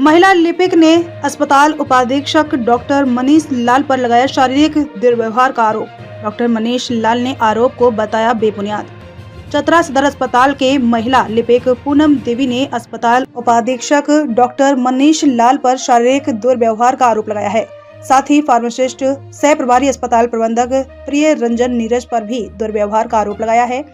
महिला लिपिक ने अस्पताल उपाधीक्षक डॉक्टर मनीष लाल पर लगाया शारीरिक दुर्व्यवहार का आरोप। डॉक्टर मनीष लाल ने आरोप को बताया बेबुनियाद। चतरा सदर अस्पताल के महिला लिपिक पूनम देवी ने अस्पताल उपाधीक्षक डॉक्टर मनीष लाल पर शारीरिक दुर्व्यवहार का आरोप लगाया है। साथ ही फार्मासिस्ट सह प्रभारी अस्पताल प्रबंधक प्रिय रंजन नीरज पर भी दुर्व्यवहार का आरोप लगाया है।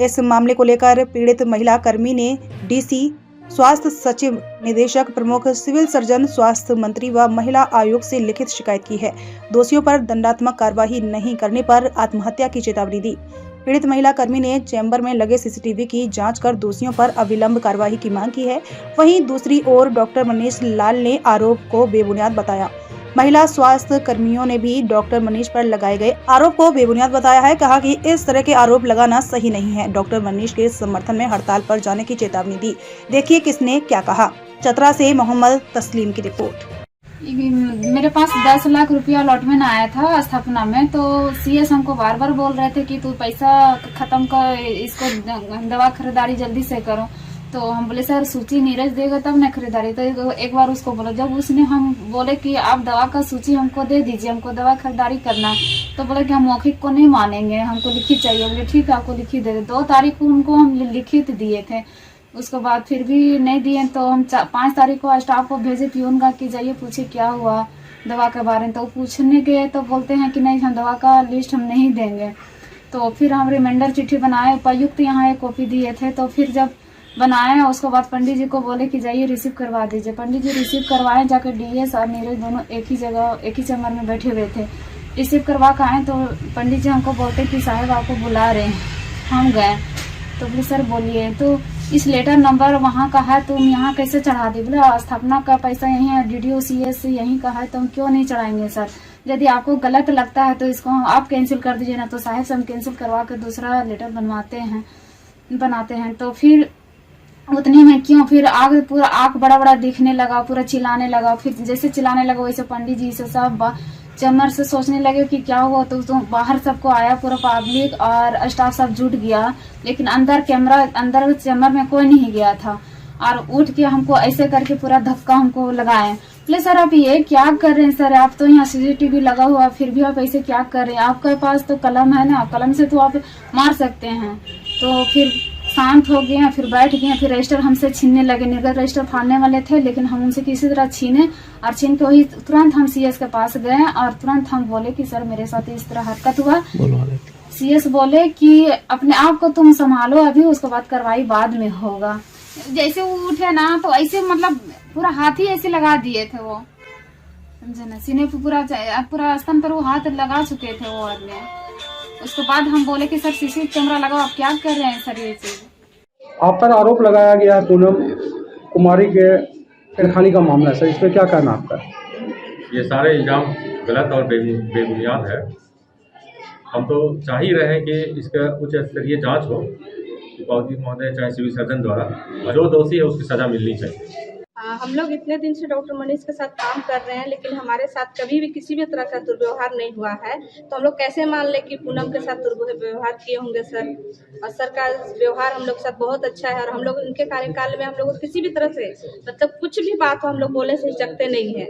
इस मामले को लेकर पीड़ित महिला कर्मी ने डीसी, स्वास्थ्य सचिव, निदेशक प्रमुख, सिविल सर्जन, स्वास्थ्य मंत्री व महिला आयोग से लिखित शिकायत की है। दोषियों पर दंडात्मक कार्रवाई नहीं करने पर आत्महत्या की चेतावनी दी। पीड़ित महिला कर्मी ने चैम्बर में लगे सीसीटीवी की जांच कर दोषियों पर अविलंब कार्रवाई की मांग की है। वहीं दूसरी ओर डॉक्टर मनीष लाल ने आरोप को बेबुनियाद बताया। महिला स्वास्थ्य कर्मियों ने भी डॉक्टर मनीष पर लगाए गए आरोप को बेबुनियाद बताया है। कहा कि इस तरह के आरोप लगाना सही नहीं है। डॉक्टर मनीष के समर्थन में हड़ताल पर जाने की चेतावनी दी। देखिए किसने क्या कहा। चतरा से मोहम्मद तस्लीम की रिपोर्ट। मेरे पास 10 लाख रुपया अलॉटमेंट आया था स्थापना में, तो सीएस हमको बार बार बोल रहे थे कि तू पैसा खत्म कर, इसको दवा खरीदारी जल्दी से करो। तो हम बोले सर सूची नीरज देगा तब ना खरीदारी। तो एक बार उसको बोलो, जब उसने हम बोले कि आप दवा का सूची हमको दे दीजिए, हमको दवा खरीदारी करना है, तो बोले कि हम मौखिक को नहीं मानेंगे, हमको लिखित चाहिए। बोले ठीक है आपको लिखित दे दे। 2 तारीख को उनको हम लिखित दिए थे। उसके बाद फिर भी नहीं दिए तो हम 5 तारीख को स्टाफ को भेजे पियून का कि जाइए पूछे क्या हुआ दवा के बारे में। तो पूछने गए तो बोलते हैं कि नहीं हम दवा का लिस्ट हम नहीं देंगे। तो फिर हम रिमाइंडर चिट्ठी बनाए, उपायुक्त यहाँ एक कॉपी दिए थे। तो फिर जब बनाए उसके बाद पंडित जी को बोले कि जाइए रिसीव करवा दीजिए। पंडित जी रिसीव करवाए, जाकर डीएस और नीरज दोनों एक ही जगह एक ही चैम्बर में बैठे हुए थे। रिसीव करवा कर आए तो पंडित जी हमको बोलते कि साहब आपको बुला रहे हैं। हम गए तो बोले सर बोलिए। तो इस लेटर नंबर वहाँ का है, तुम यहाँ कैसे चढ़ा दी? बोले स्थापना का पैसा यहीं है, डीडीओ सीएस यहीं का है, तो हम क्यों नहीं चढ़ाएंगे सर? यदि आपको गलत लगता है तो इसको आप कैंसिल कर दीजिए ना। तो साहब से हम कैंसिल करवा कर दूसरा लेटर बनाते हैं। तो फिर उतनी में क्यों फिर आग पूरा आंख बड़ा बड़ा दिखने लगा, पूरा चिल्लाने लगा। फिर जैसे चिल्लाने लगा वैसे पंडित जी से सब चैम्बर से सोचने लगे कि क्या हुआ। तो बाहर सबको आया, पूरा पब्लिक और स्टाफ सब जुट गया, लेकिन अंदर चैम्बर में कोई नहीं गया था। और उठ के हमको ऐसे करके पूरा धक्का हमको लगाए। बोले सर आप ये क्या कर रहे हैं सर? आप तो यहाँ सीसीटीवी लगा हुआ, फिर भी आप ऐसे क्या कर रहे हैं? आपके पास तो कलम है ना, कलम से तो आप मार सकते हैं। तो फिर शांत हो गए, फिर बैठ गए। फिर रजिस्टर हमसे छीनने लगे। निर्गत रजिस्टर फाड़ने वाले थे, लेकिन हम उनसे किसी तरह छीने और छीन के वही तुरंत हम सीएस के पास गए और तुरंत हम बोले कि सर मेरे साथ इस तरह हरकत हुआ। सीएस बोले कि अपने आप को तुम संभालो अभी, उसके बाद कार्रवाई बाद में होगा। जैसे वो उठे ना तो ऐसे मतलब पूरा हाथ ही ऐसे लगा दिए थे वो, समझे ना, सीने पे पूरा स्तन पर वो हाथ लगा चुके थे वो आदमी। उसके बाद हम बोले कि सर सीसीटीवी कैमरा लगाओ, आप क्या कर रहे हैं सर? ये चीज आप पर आरोप लगाया गया पूनम कुमारी के छेड़खानी का मामला है सर, इसमें क्या कहना आपका? ये सारे इल्जाम गलत और बेबुनियाद है। हम तो चाह ही रहे हैं कि इसका उच्च स्तरीय जांच हो, उपायुक्त महोदय चाहे सिविल सर्जन द्वारा, और जो दोषी है उसकी सजा मिलनी चाहिए। हम लोग इतने दिन से डॉक्टर मनीष के साथ काम कर रहे हैं, लेकिन हमारे साथ कभी भी किसी भी तरह का दुर्व्यवहार नहीं हुआ है। तो हम लोग कैसे मान लें कि पूनम के साथ दुर्व्यवहार किए होंगे सर? और सर का व्यवहार हम लोग के साथ बहुत अच्छा है। और हम लोग उनके कार्यकाल में हम लोग किसी भी तरह से मतलब कुछ भी बात हो हम लोग बोलने से हिचकते नहीं है,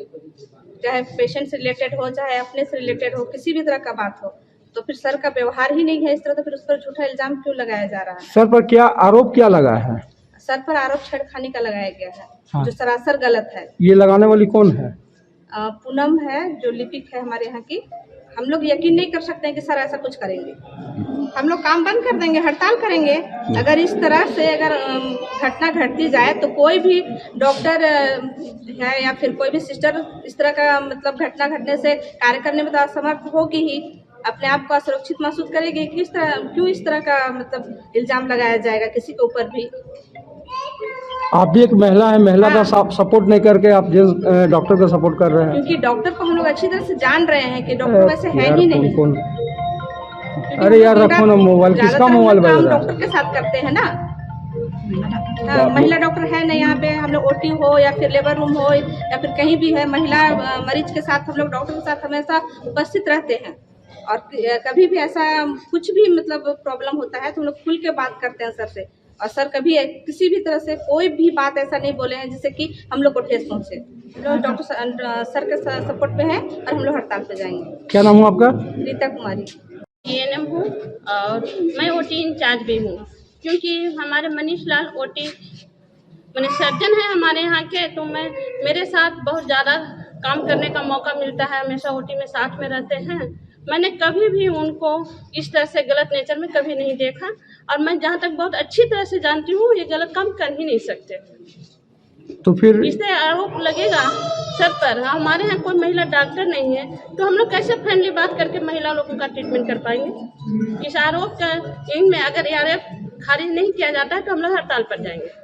चाहे पेशेंट से रिलेटेड हो चाहे अपने से रिलेटेड हो, किसी भी तरह का बात हो। तो फिर सर का व्यवहार ही नहीं है इस तरह, तो फिर उस पर झूठा इल्जाम क्यों लगाया जा रहा है? सर पर क्या आरोप क्या लगा है? सर पर आरोप छेड़खानी का लगाया गया है। हाँ। जो सरासर गलत है। ये लगाने वाली कौन है? पूनम है, जो लिपिक है हमारे यहाँ की। हम लोग यकीन नहीं कर सकते हैं कि सर ऐसा कुछ करेंगे। हम लोग काम बंद कर देंगे, हड़ताल करेंगे। अगर इस तरह से अगर घटना घटती जाए तो कोई भी डॉक्टर है या फिर कोई भी सिस्टर इस तरह का मतलब घटना घटने से कार्य करने में तो असमर्थ होगी ही, अपने आप को असुरक्षित महसूस करेगी। क्यों इस तरह का मतलब इल्जाम लगाया जाएगा किसी के ऊपर भी? आप भी एक महिला है, महिला का सपोर्ट नहीं करके आप डॉक्टर का सपोर्ट कर रहे हैं। क्योंकि डॉक्टर को हम लोग अच्छी तरह से जान रहे हैं कि डॉक्टर वैसे है ही नहीं। अरे यार रखो ना मोबाइल, किसका मोबाइल बज रहा है? डॉक्टर के साथ करते हैं ना। महिला डॉक्टर है ना यहाँ पे। हम लोग ओटी हो या फिर लेबर रूम हो या फिर कहीं भी है, महिला मरीज के साथ हम लोग डॉक्टर के साथ हमेशा उपस्थित रहते हैं। और कभी भी ऐसा कुछ भी मतलब प्रॉब्लम होता है तो हम लोग खुल के बात करते हैं सर से। और सर कभी किसी भी तरह से कोई भी बात ऐसा नहीं बोले हैं जिससे कि हम लोग को ठेस पहुँचे। हम लोग डॉक्टर सर के सपोर्ट पे हैं और हम लोग हड़ताल पे जाएंगे। क्या नाम हुआ आपका? रीता कुमारी। ANM हूँ और मैं OT इंचार्ज भी हूँ, क्योंकि हमारे मनीष लाल OT मैंने सर्जन है हमारे यहाँ के, तो मेरे साथ बहुत ज़्यादा काम करने का मौका मिलता है, हमेशा OT में साथ में रहते हैं। मैंने कभी भी उनको इस तरह से गलत नेचर में कभी नहीं देखा, और मैं जहाँ तक बहुत अच्छी तरह से जानती हूँ ये गलत काम कर ही नहीं सकते। तो फिर इससे आरोप लगेगा सर पर, हमारे यहाँ कोई महिला डॉक्टर नहीं है, तो हम लोग कैसे फ्रेंडली बात करके महिला लोगों का ट्रीटमेंट कर पाएंगे। इस आरोप का में अगर आरोप खारिज नहीं किया जाता है तो हम लोग हड़ताल पर जाएंगे।